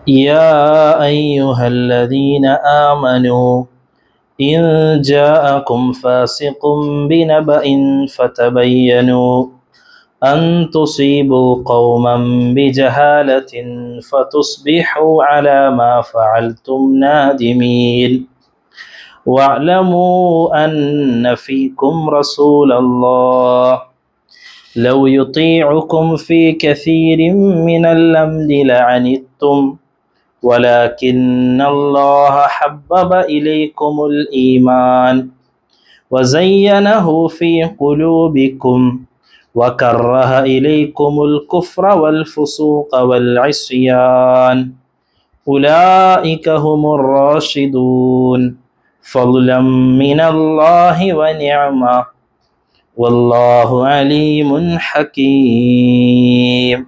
يا أيها الذين آمنوا إن جاءكم فاسق بنبأ فتبينوا أن تصيبوا قوما بجهالة فتصبحوا على ما فعلتم نادمين واعلموا أن فيكم رسول الله لو يطيعكم في كثير من الأمر لعنتم ولكن الله حبب إليكم الإيمان وزينه في قلوبكم وكره إليكم الكفر والفسوق والعصيان أولئك هم الراشدون فضلا من الله ونعمة والله عليم حكيم.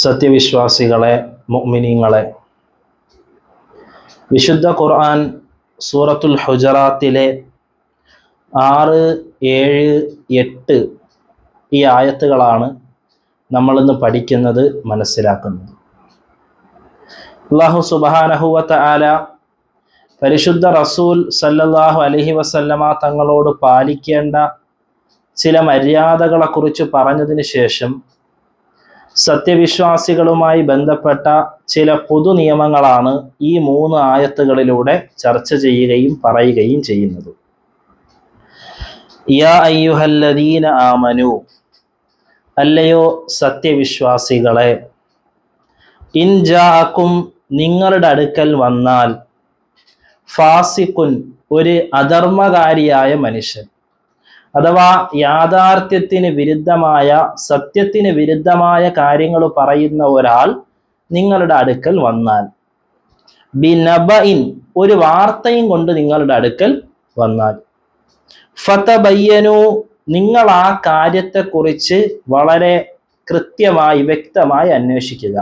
സത്യവിശ്വാസികളെ, മുഅ്മിനീങ്ങളെ, വിശുദ്ധ ഖുർആൻ സൂറത്തുൽ ഹുജറാത്തിലെ 6, 7, 8 ഈ ആയത്തുകളാണ് നമ്മളിന്ന് പഠിക്കുന്നത്, മനസ്സിലാക്കുന്നത്. അല്ലാഹു സുബ്ഹാനഹു വ തആല പരിശുദ്ധ റസൂൽ സല്ലല്ലാഹു അലൈഹി വസല്ലമ തങ്ങളോട് പാലിക്കേണ്ട ചില മര്യാദകളെക്കുറിച്ച് പറഞ്ഞതിന് ശേഷം സത്യവിശ്വാസികളുമായി ബന്ധപ്പെട്ട ചില പൊതു നിയമങ്ങളാണ് ഈ 3 ആയത്തുകളിലൂടെ ചർച്ച ചെയ്യുകയും പറയുകയും ചെയ്യുന്നത്. യാ അയ്യുഹല്ലദീന ആമനു, അല്ലയോ സത്യവിശ്വാസികളെ, ഇൻ ജാഅക്കും, നിങ്ങളുടെ അടുക്കൽ വന്നാൽ, ഫാസിഖുൻ, ഒരു അധർമ്മകാരിയായ മനുഷ്യൻ, അഥവാ യാഥാർത്ഥ്യത്തിന് വിരുദ്ധമായ, സത്യത്തിന് വിരുദ്ധമായ കാര്യങ്ങൾ പറയുന്ന ഒരാൾ നിങ്ങളുടെ അടുക്കൽ വന്നാൽ, ബിനബഇൻ, ഒരു വാർത്തയും കൊണ്ട് നിങ്ങളുടെ അടുക്കൽ വന്നാൽ, ഫതബയ്യനു, നിങ്ങൾ ആ കാര്യത്തെക്കുറിച്ച് വളരെ കൃത്യമായി വ്യക്തമായി അന്വേഷിക്കുക.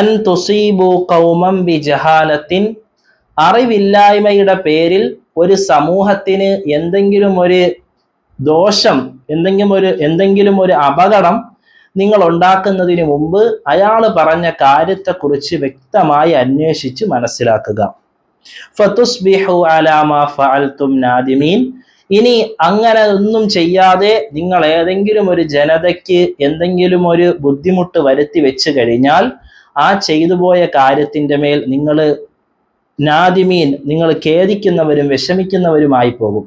അൻ തുസീബു ഖൗമൻ ബിജഹാലത്തിൻ, അറിവില്ലായ്മയുടെ പേരിൽ ഒരു സമൂഹത്തിന് എന്തെങ്കിലും ഒരു ദോഷം, എന്തെങ്കിലും ഒരു അപകടം നിങ്ങൾ ഉണ്ടാക്കുന്നതിന് മുമ്പ് അയാൾ പറഞ്ഞ കാര്യത്തെക്കുറിച്ച് വ്യക്തമായി അന്വേഷിച്ച് മനസ്സിലാക്കുക. ഫതുസ്ബിഹു അലാ മാ ഫഅൽതും നാദിമീൻ, ഇനി അങ്ങനെ ഒന്നും ചെയ്യാതെ നിങ്ങൾ ഏതെങ്കിലും ഒരു ജനതയ്ക്ക് എന്തെങ്കിലും ഒരു ബുദ്ധിമുട്ട് വരുത്തി വെച്ച് കഴിഞ്ഞാൽ ആ ചെയ്തു പോയ കാര്യത്തിൻ്റെ മേൽ നിങ്ങൾ നാദിമീൻ, നിങ്ങൾ ഖേദിക്കുന്നവരും വിഷമിക്കുന്നവരുമായി പോകും.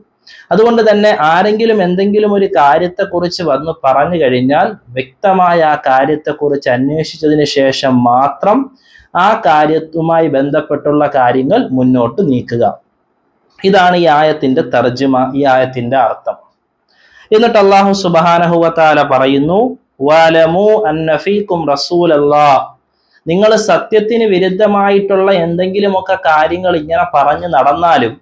അതുകൊണ്ട് തന്നെ ആരെങ്കിലും എന്തെങ്കിലും ഒരു കാര്യത്തെക്കുറിച്ച് വന്ന് പറഞ്ഞു കഴിഞ്ഞാൽ വ്യക്തമായ ആ കാര്യത്തെക്കുറിച്ച് അന്വേഷിച്ചതിന് ശേഷം മാത്രം ആ കാര്യവുമായി ബന്ധപ്പെട്ടുള്ള കാര്യങ്ങൾ മുന്നോട്ട് നീക്കുക. ഇതാണ് ഈ ആയത്തിന്റെ തർജ്ജമ, ഈ ആയത്തിന്റെ അർത്ഥം. എന്നിട്ട് അല്ലാഹു സുബ്ഹാനഹു വ തആല പറയുന്നു, വഅലമു അന്ന ഫീകും റസൂലല്ലാഹ്, നിങ്ങൾ സത്യത്തിന് വിരുദ്ധമായിട്ടുള്ള എന്തെങ്കിലുമൊക്കെ കാര്യങ്ങൾ ഇങ്ങനെ പറഞ്ഞു നടന്നാലും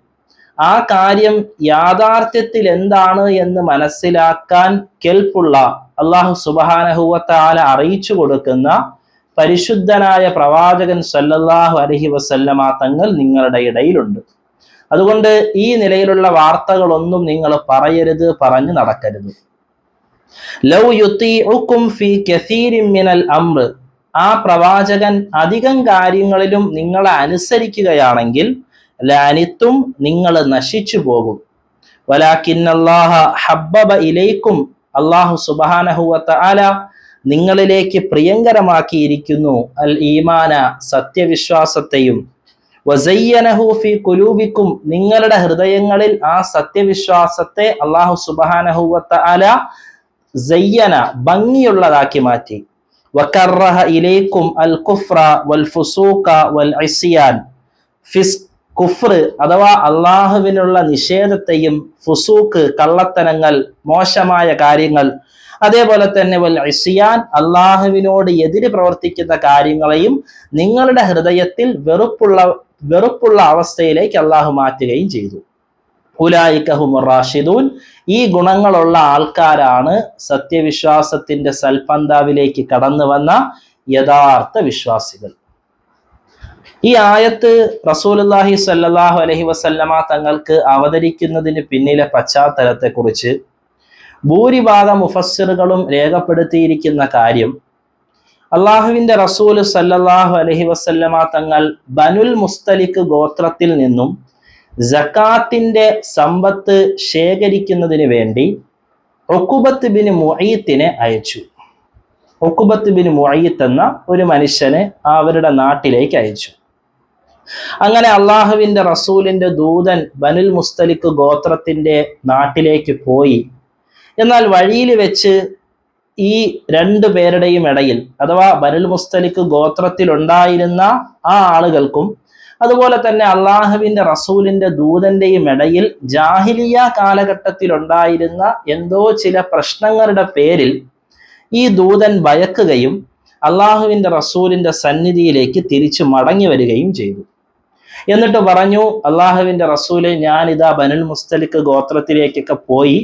ആ കാര്യം യാഥാർത്ഥ്യത്തിൽ എന്താണ് എന്ന് മനസ്സിലാക്കാൻ കെൽപ്പുള്ള, അല്ലാഹു സുബ്ഹാനഹു വ തആല അറിയിച്ചു കൊടുക്കുന്ന പരിശുദ്ധനായ പ്രവാചകൻ സല്ലല്ലാഹു അലൈഹി വസല്ലമ തങ്ങൾ നിങ്ങളുടെ ഇടയിലുണ്ട്. അതുകൊണ്ട് ഈ നിലയിലുള്ള വാർത്തകളൊന്നും നിങ്ങൾ പറയരുത്, പറഞ്ഞു നടക്കരുത്. ലൗ യുതീഉകും ഫീ കസീരിൻ മിനൽ അംർ, ആ പ്രവാചകൻ അധികം കാര്യങ്ങളിലും നിങ്ങളെ അനുസരിക്കുകയാണെങ്കിൽ, ലഅനിത്തും, നിങ്ങൾ നശിച്ചു പോകും. വലാകിന്നല്ലാഹ ഹബ്ബബ ഇലൈക്കും, അല്ലാഹു സുബ്ഹാനഹു വ തആല നിങ്ങളിലേക്ക് പ്രിയങ്കരമാക്കിയിരിക്കുന്നു അൽ ഈമാന, സത്യവിശ്വാസത്തെയും, വസയ്യനഹു ഫീ ഖുലൂബിക്കും, നിങ്ങളുടെ ഹൃദയങ്ങളിൽ ആ സത്യവിശ്വാസത്തെ അല്ലാഹു സുബ്ഹാനഹു വ തആല സയ്യന, ഭംഗിയുള്ളതാക്കി മാറ്റി. വകറഹ ഇലൈക്കും അൽ കുഫ്ര വൽ ഫുസൂഖ വൽ ഇസ്യാൻ, കുഫ്ർ അഥവാ അള്ളാഹുവിനുള്ള നിഷേധത്തെയും, ഫുസൂഖ് കള്ളത്തനങ്ങൾ, മോശമായ കാര്യങ്ങൾ, അതേപോലെ തന്നെ വൽ ഇസ്യാൻ അള്ളാഹുവിനോട് എതിര് പ്രവർത്തിക്കുന്ന കാര്യങ്ങളെയും നിങ്ങളുടെ ഹൃദയത്തിൽ വെറുപ്പുള്ള അവസ്ഥയിലേക്ക് അള്ളാഹു മാറ്റുകയും ചെയ്തു. ഉലൈക ഹുമുർ റാഷിദൂൻ, ഈ ഗുണങ്ങളുള്ള ആൾക്കാരാണ് സത്യവിശ്വാസത്തിന്റെ സൽപന്താവിലേക്ക് കടന്നു വന്ന യഥാർത്ഥ വിശ്വാസികൾ. ഈ ആയത്ത് റസൂലുള്ളാഹി സ്വല്ലല്ലാഹു അലൈഹി വസല്ലമ തങ്ങൾക്ക് അവതരിക്കുന്നതിന് പിന്നിലെ പശ്ചാത്തലത്തെക്കുറിച്ച് ഭൂരിഭാഗം മുഫസ്സിറുകളും രേഖപ്പെടുത്തിയിരിക്കുന്ന കാര്യം, അള്ളാഹുവിന്റെ റസൂല് സല്ലല്ലാഹു അലൈഹി വസല്ലമ തങ്ങൾ ബനുൽ മുസ്തലിഖ് ഗോത്രത്തിൽ നിന്നും സക്കാത്തിന്റെ സമ്പത്ത് ശേഖരിക്കുന്നതിന് വേണ്ടി ഉഖബത്ത് ബിൻ മുഈത്തിനെ അയച്ചു. ഉഖബത്ത് ബിൻ മുഈത്ത് എന്ന ഒരു മനുഷ്യനെ അവരുടെ നാട്ടിലേക്ക് അയച്ചു. അങ്ങനെ അള്ളാഹുവിന്റെ റസൂലിന്റെ ദൂതൻ ബനുൽ മുസ്തലിഖ് ഗോത്രത്തിന്റെ നാട്ടിലേക്ക് പോയി. എന്നാൽ വഴിയിൽ വെച്ച് ഈ രണ്ടു പേരുടെയും ഇടയിൽ, അഥവാ ബനുൽ മുസ്തലിഖ് ഗോത്രത്തിൽ ഉണ്ടായിരുന്ന ആ ആളുകൾക്കും അതുപോലെ തന്നെ അള്ളാഹുവിന്റെ റസൂലിന്റെ ദൂതന്റെയും ഇടയിൽ ജാഹിലിയ കാലഘട്ടത്തിൽ ഉണ്ടായിരുന്ന എന്തോ ചില പ്രശ്നങ്ങളുടെ പേരിൽ ഈ ദൂതൻ ഭയക്കുകയും അള്ളാഹുവിന്റെ റസൂലിന്റെ സന്നിധിയിലേക്ക് തിരിച്ചു മടങ്ങി വരികയും ചെയ്തു. എന്നിട്ട് പറഞ്ഞു, അള്ളാഹുവിന്റെ റസൂലെ, ഞാനിതാ ബനുൽ മുസ്തലിഖ് ഗോത്രത്തിലേക്കൊക്കെ പോയി,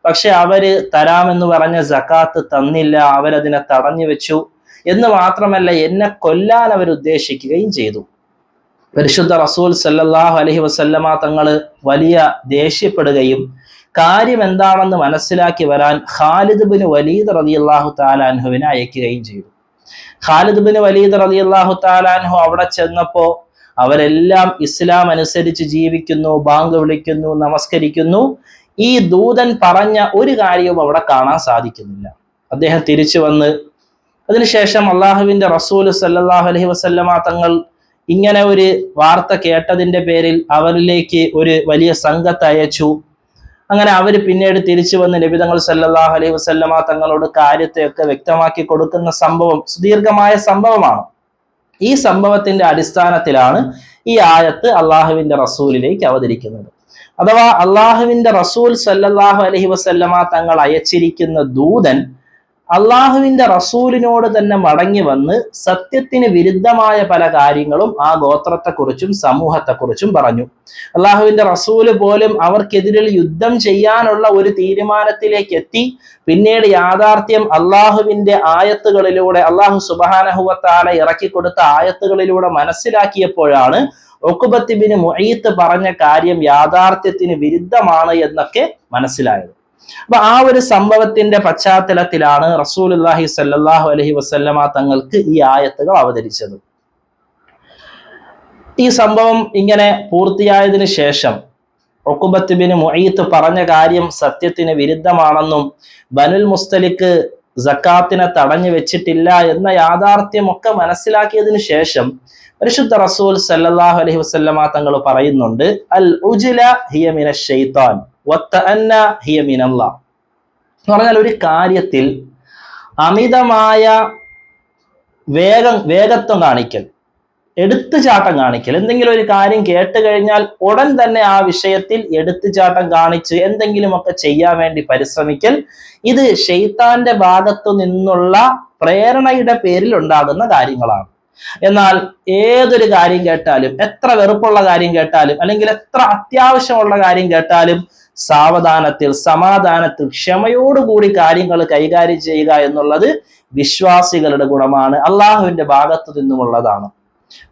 പക്ഷെ അവര് തരാമെന്ന് പറഞ്ഞ സക്കാത്ത് തന്നില്ല, അവരതിനെ തടഞ്ഞു വെച്ചു. എന്ന് മാത്രമല്ല, എന്നെ കൊല്ലാൻ അവർ ഉദ്ദേശിക്കുകയും ചെയ്തു. പരിശുദ്ധ റസൂൽ സല്ലല്ലാഹു അലൈഹി വസല്ലമ തങ്ങള് വലിയ ദേഷ്യപ്പെടുകയും കാര്യം എന്താണെന്ന് മനസ്സിലാക്കി വരാൻ ഖാലിദ് ബിൻ വലീദ് റളിയല്ലാഹു തആല അൻഹുവിനെ അയക്കുകയും ചെയ്തു. ഖാലിദ് ബിൻ വലീദ് റളിയല്ലാഹു തആല അൻഹു അവിടെ ചെന്നപ്പോ അവരെല്ലാം ഇസ്ലാം അനുസരിച്ച് ജീവിക്കുന്നു, ബാങ്ക് വിളിക്കുന്നു, നമസ്കരിക്കുന്നു. ഈ ദൂതൻ പറഞ്ഞ ഒരു കാര്യവും അവിടെ കാണാൻ സാധിക്കുന്നില്ല. അദ്ദേഹം തിരിച്ചു വന്ന് അതിനുശേഷം അള്ളാഹുവിന്റെ റസൂൽ സല്ലല്ലാഹു അലൈഹി വസല്ലമ തങ്ങൾ ഇങ്ങനെ ഒരു വാർത്ത കേട്ടതിന്റെ പേരിൽ അവരിലേക്ക് ഒരു വലിയ സംഘത്തെ അയച്ചു. അങ്ങനെ അവർ പിന്നീട് തിരിച്ചു വന്ന് നബി തങ്ങൾ സല്ലല്ലാഹു അലൈഹി വസല്ലമ തങ്ങളോട് കാര്യത്തെയൊക്കെ വ്യക്തമാക്കി കൊടുക്കുന്ന സംഭവം സുദീർഘമായ സംഭവമാണ്. ഈ സംഭവത്തിന്റെ അടിസ്ഥാനത്തിലാണ് ഈ ആയത്ത് അള്ളാഹുവിന്റെ റസൂലിലേക്ക് അവതരിക്കുന്നത്. അഥവാ അള്ളാഹുവിന്റെ റസൂൽ സല്ലല്ലാഹു അലൈഹി വസല്ലമ തങ്ങൾ അയച്ചിരിക്കുന്ന ദൂതൻ അള്ളാഹുവിന്റെ റസൂലിനോട് തന്നെ മടങ്ങി വന്ന് സത്യത്തിന് വിരുദ്ധമായ പല കാര്യങ്ങളും ആ ഗോത്രത്തെക്കുറിച്ചും സമൂഹത്തെക്കുറിച്ചും പറഞ്ഞു. അള്ളാഹുവിന്റെ റസൂല് പോലും അവർക്കെതിരിൽ യുദ്ധം ചെയ്യാനുള്ള ഒരു തീരുമാനത്തിലേക്ക് എത്തി. പിന്നീട് യാഥാർത്ഥ്യം അള്ളാഹുവിന്റെ ആയത്തുകളിലൂടെ, അള്ളാഹു സുബ്ഹാനഹു വ തആല ഇറക്കി കൊടുത്ത ആയത്തുകളിലൂടെ മനസ്സിലാക്കിയപ്പോഴാണ് ഉഖബത്ത് ബിൻ മുഈത്ത് പറഞ്ഞ കാര്യം യാഥാർത്ഥ്യത്തിന് വിരുദ്ധമാണ് എന്നൊക്കെ മനസ്സിലായത്. അപ്പൊ ആ ഒരു സംഭവത്തിന്റെ പശ്ചാത്തലത്തിലാണ് റസൂലുള്ളാഹി സ്വല്ലല്ലാഹു അലൈഹി വസല്ലമ തങ്ങൾക്ക് ഈ ആയത്തുകൾ അവതരിച്ചത്. ഈ സംഭവം ഇങ്ങനെ പൂർത്തിയായതിനു ശേഷം ഉഖബത്ത് ബിൻ മുഈത്ത് പറഞ്ഞ കാര്യം സത്യത്തിന് വിരുദ്ധമാണെന്നും ബനുൽ മുസ്തലിഖ് സക്കാത്തിനെ തടഞ്ഞു വെച്ചിട്ടില്ല എന്ന യാഥാർത്ഥ്യമൊക്കെ മനസ്സിലാക്കിയതിനു ശേഷം പരിശുദ്ധ റസൂൽ സല്ലല്ലാഹു അലൈഹി വസല്ലമ തങ്ങൾ പറയുന്നുണ്ട്, അൽ ഉജ്ല ഹിയ മിനശ് ശൈത്താൻ വത്തഅന്ന ഹിയ മിനല്ലാഹ്. എന്ന് പറഞ്ഞാൽ ഒരു കാര്യത്തിൽ അമിതമായ വേഗത്വം കാണിക്കൽ, എടുത്തുചാട്ടം കാണിക്കൽ, എന്തെങ്കിലും ഒരു കാര്യം കേട്ട് കഴിഞ്ഞാൽ ഉടൻ തന്നെ ആ വിഷയത്തിൽ എടുത്തുചാട്ടം കാണിച്ച് എന്തെങ്കിലുമൊക്കെ ചെയ്യാൻ വേണ്ടി പരിശ്രമിക്കൽ, ഇത് ശൈത്താന്റെ ഭാഗത്തു നിന്നുള്ള പ്രേരണയുടെ പേരിൽ ഉണ്ടാകുന്ന കാര്യങ്ങളാണ്. എന്നാൽ ഏതൊരു കാര്യം കേട്ടാലും, എത്ര വെറുപ്പുള്ള കാര്യം കേട്ടാലും, അല്ലെങ്കിൽ എത്ര അത്യാവശ്യമുള്ള കാര്യം കേട്ടാലും സാവധാനത്തിൽ, സമാധാനത്തിൽ, ക്ഷമയോടുകൂടി കാര്യങ്ങൾ കൈകാര്യം ചെയ്യുക എന്നുള്ളത് വിശ്വാസികളുടെ ഗുണമാണ്, അള്ളാഹുവിന്റെ ഭാഗത്തു നിന്നുമുള്ളതാണ്.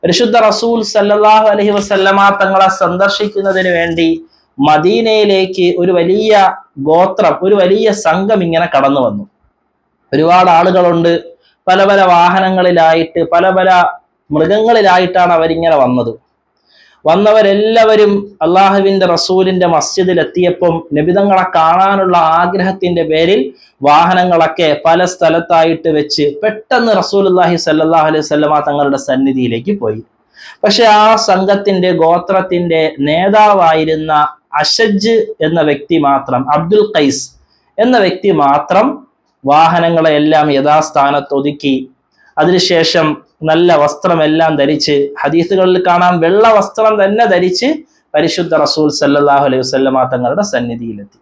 പരിശുദ്ധ റസൂൽ സല്ലല്ലാഹു അലൈഹി വസല്ലമ തങ്ങളെ സന്ദർശിക്കുന്നതിന് വേണ്ടി മദീനയിലേക്ക് ഒരു വലിയ ഗോത്രം, ഒരു വലിയ സംഘം ഇങ്ങനെ കടന്നു വന്നു. ഒരുപാട് ആളുകളുണ്ട്, പല പല വാഹനങ്ങളിലായിട്ട്, പല പല മൃഗങ്ങളിലായിട്ടാണ് അവരിങ്ങനെ വന്നത്. വന്നവരെല്ലാവരും അള്ളാഹുവിന്റെ റസൂലിന്റെ മസ്ജിദിൽ എത്തിയപ്പം നബിതങ്ങളെ കാണാനുള്ള ആഗ്രഹത്തിന്റെ പേരിൽ വാഹനങ്ങളൊക്കെ പല സ്ഥലത്തായിട്ട് വെച്ച് പെട്ടെന്ന് റസൂലുള്ളാഹി സ്വല്ലല്ലാഹു അലൈഹി വസല്ലമ തങ്ങളുടെ സന്നിധിയിലേക്ക് പോയി. പക്ഷെ ആ സംഘത്തിന്റെ ഗോത്രത്തിന്റെ നേതാവായിരുന്ന അഷജ് എന്ന വ്യക്തി മാത്രം, അബ്ദുൽ ഖൈസ് എന്ന വ്യക്തി മാത്രം വാഹനങ്ങളെല്ലാം യഥാസ്ഥാനത്ത് ഒതുക്കി, അതിനുശേഷം നല്ല വസ്ത്രമെല്ലാം ധരിച്ച്, ഹദീസുകളിൽ കാണാം വെള്ള വസ്ത്രം തന്നെ ധരിച്ച് പരിശുദ്ധ റസൂൽ സല്ലല്ലാഹു അലൈഹി വസല്ലമ തങ്ങളുടെ സന്നിധിയിലെത്തി.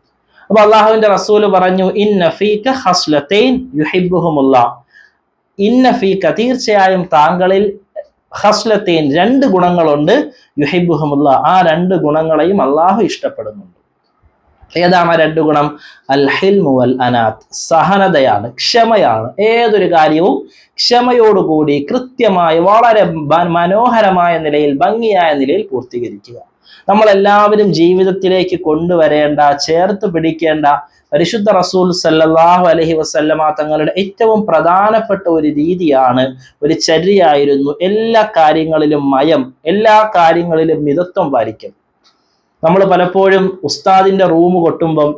അപ്പൊ അള്ളാഹുവിന്റെ റസൂല് പറഞ്ഞു, ഇന്ന ഫീക ഖസ്ലതൈൻ യുഹിബ്ബുഹുമുല്ലാഹ്, ഇന്ന ഫീക, തീർച്ചയായും താങ്കളിൽ, ഖസ്ലതൈൻ, രണ്ട് ഗുണങ്ങളുണ്ട്, യുഹിബ്ബുഹുമുല്ലാഹ്, ആ രണ്ട് ഗുണങ്ങളെയും അള്ളാഹു ഇഷ്ടപ്പെടുന്നുണ്ട്. ഏതാണ് രണ്ട് ഗുണം? അൽ ഹിൽമു വൽ അനാത്ത്, സഹനതയാണ്, ക്ഷമയാണ്. ഏതൊരു കാര്യവും ക്ഷമയോടുകൂടി കൃത്യമായി വളരെ മനോഹരമായ നിലയിൽ, ഭംഗിയായ നിലയിൽ പൂർത്തീകരിക്കുക. നമ്മളെല്ലാവരും ജീവിതത്തിലേക്ക് കൊണ്ടുവരേണ്ട, ചേർത്ത് പിടിക്കേണ്ട പരിശുദ്ധ റസൂൽ സല്ലല്ലാഹു അലൈഹി വസല്ലമ തങ്ങളുടെ ഏറ്റവും പ്രധാനപ്പെട്ട ഒരു രീതിയാണ്, ഒരു ചര്യയായിരുന്നു എല്ലാ കാര്യങ്ങളിലും മയം, എല്ലാ കാര്യങ്ങളിലും മിതത്വം പാലിക്കും. നമ്മൾ പലപ്പോഴും ഉസ്താദിന്റെ റൂം കൊട്ടുമ്പം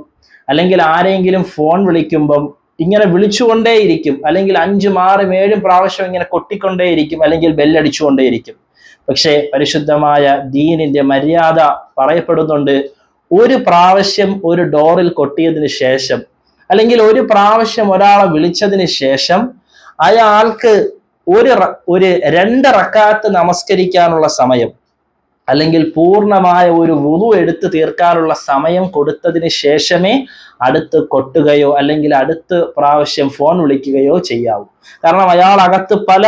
അല്ലെങ്കിൽ ആരെങ്കിലും ഫോൺ വിളിക്കുമ്പം ഇങ്ങനെ വിളിച്ചുകൊണ്ടേയിരിക്കും, അല്ലെങ്കിൽ 5, 6, 7 പ്രാവശ്യം ഇങ്ങനെ കൊട്ടിക്കൊണ്ടേയിരിക്കും, അല്ലെങ്കിൽ ബെല്ലടിച്ചുകൊണ്ടേയിരിക്കും. പക്ഷേ പരിശുദ്ധമായ ദീനിന്റെ മര്യാദ പറയപ്പെടുന്നുണ്ട്, ഒരു പ്രാവശ്യം ഒരു ഡോറിൽ കൊട്ടിയതിന് ശേഷം, അല്ലെങ്കിൽ ഒരു പ്രാവശ്യം ഒരാളെ വിളിച്ചതിന് ശേഷം അയാൾക്ക് ഒരു 2 റക്അത്ത് നമസ്കരിക്കാനുള്ള സമയം, അല്ലെങ്കിൽ പൂർണ്ണമായ ഒരു വുളു എടുത്ത് തീർക്കാനുള്ള സമയം കൊടുത്തതിന് ശേഷമേ അടുത്ത് കൊട്ടുകയോ അല്ലെങ്കിൽ അടുത്ത് പ്രാവശ്യം ഫോൺ വിളിക്കുകയോ ചെയ്യാവൂ. കാരണം അയാൾ അകത്ത് പല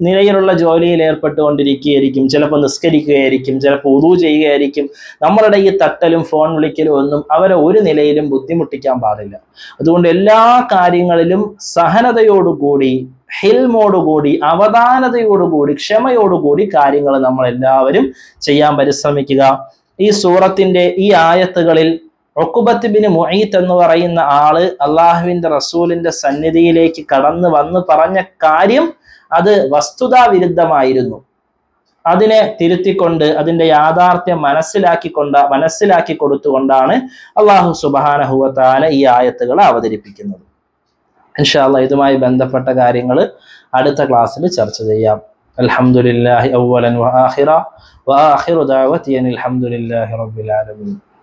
നിലയിലുള്ള ജോലിയിൽ ഏർപ്പെട്ടുകൊണ്ടിരിക്കുകയായിരിക്കും, ചിലപ്പോൾ നിസ്കരിക്കുകയായിരിക്കും, ചിലപ്പോൾ ഉദു ചെയ്യുകയായിരിക്കും. നമ്മളുടെ ഈ തട്ടലും ഫോൺ വിളിക്കലും ഒന്നും അവരെ ഒരു നിലയിലും ബുദ്ധിമുട്ടിക്കാൻ പാടില്ല. അതുകൊണ്ട് എല്ലാ കാര്യങ്ങളിലും സഹനതയോടുകൂടി, ഹിൽമോടുകൂടി, അവധാനതയോടുകൂടി, ക്ഷമയോടുകൂടി കാര്യങ്ങൾ നമ്മൾ എല്ലാവരും ചെയ്യാൻ പരിശ്രമിക്കുക. ഈ സൂറത്തിന്റെ ഈ ആയത്തുകളിൽ ഉഖ്ബത്ത് ബിൻ മുഈത്ത് എന്ന് പറയുന്ന ആള് അള്ളാഹുവിന്റെ റസൂലിന്റെ സന്നിധിയിലേക്ക് കടന്നു വന്ന് പറഞ്ഞ കാര്യം അത് വസ്തുതാ വിരുദ്ധമായിരുന്നു. അതിനെ തിരുത്തിക്കൊണ്ട് അതിന്റെ യാഥാർത്ഥ്യം മനസ്സിലാക്കി കൊടുത്തുകൊണ്ടാണ് അള്ളാഹു സുബ്ഹാനഹു വ തആല ഈ ആയത്തുകൾ അവതരിപ്പിക്കുന്നത്. ഇൻഷാ അല്ലാഹ് ഇതുമായി ബന്ധപ്പെട്ട കാര്യങ്ങൾ അടുത്ത ക്ലാസ്സിൽ ചർച്ച ചെയ്യാം. അൽഹംദുലില്ലാഹി അവ്വലൻ വ ആഖിറ വ ആഖിറു ദഅവതി അൽഹംദുലില്ലാഹി റബ്ബിൽ ആലമീൻ.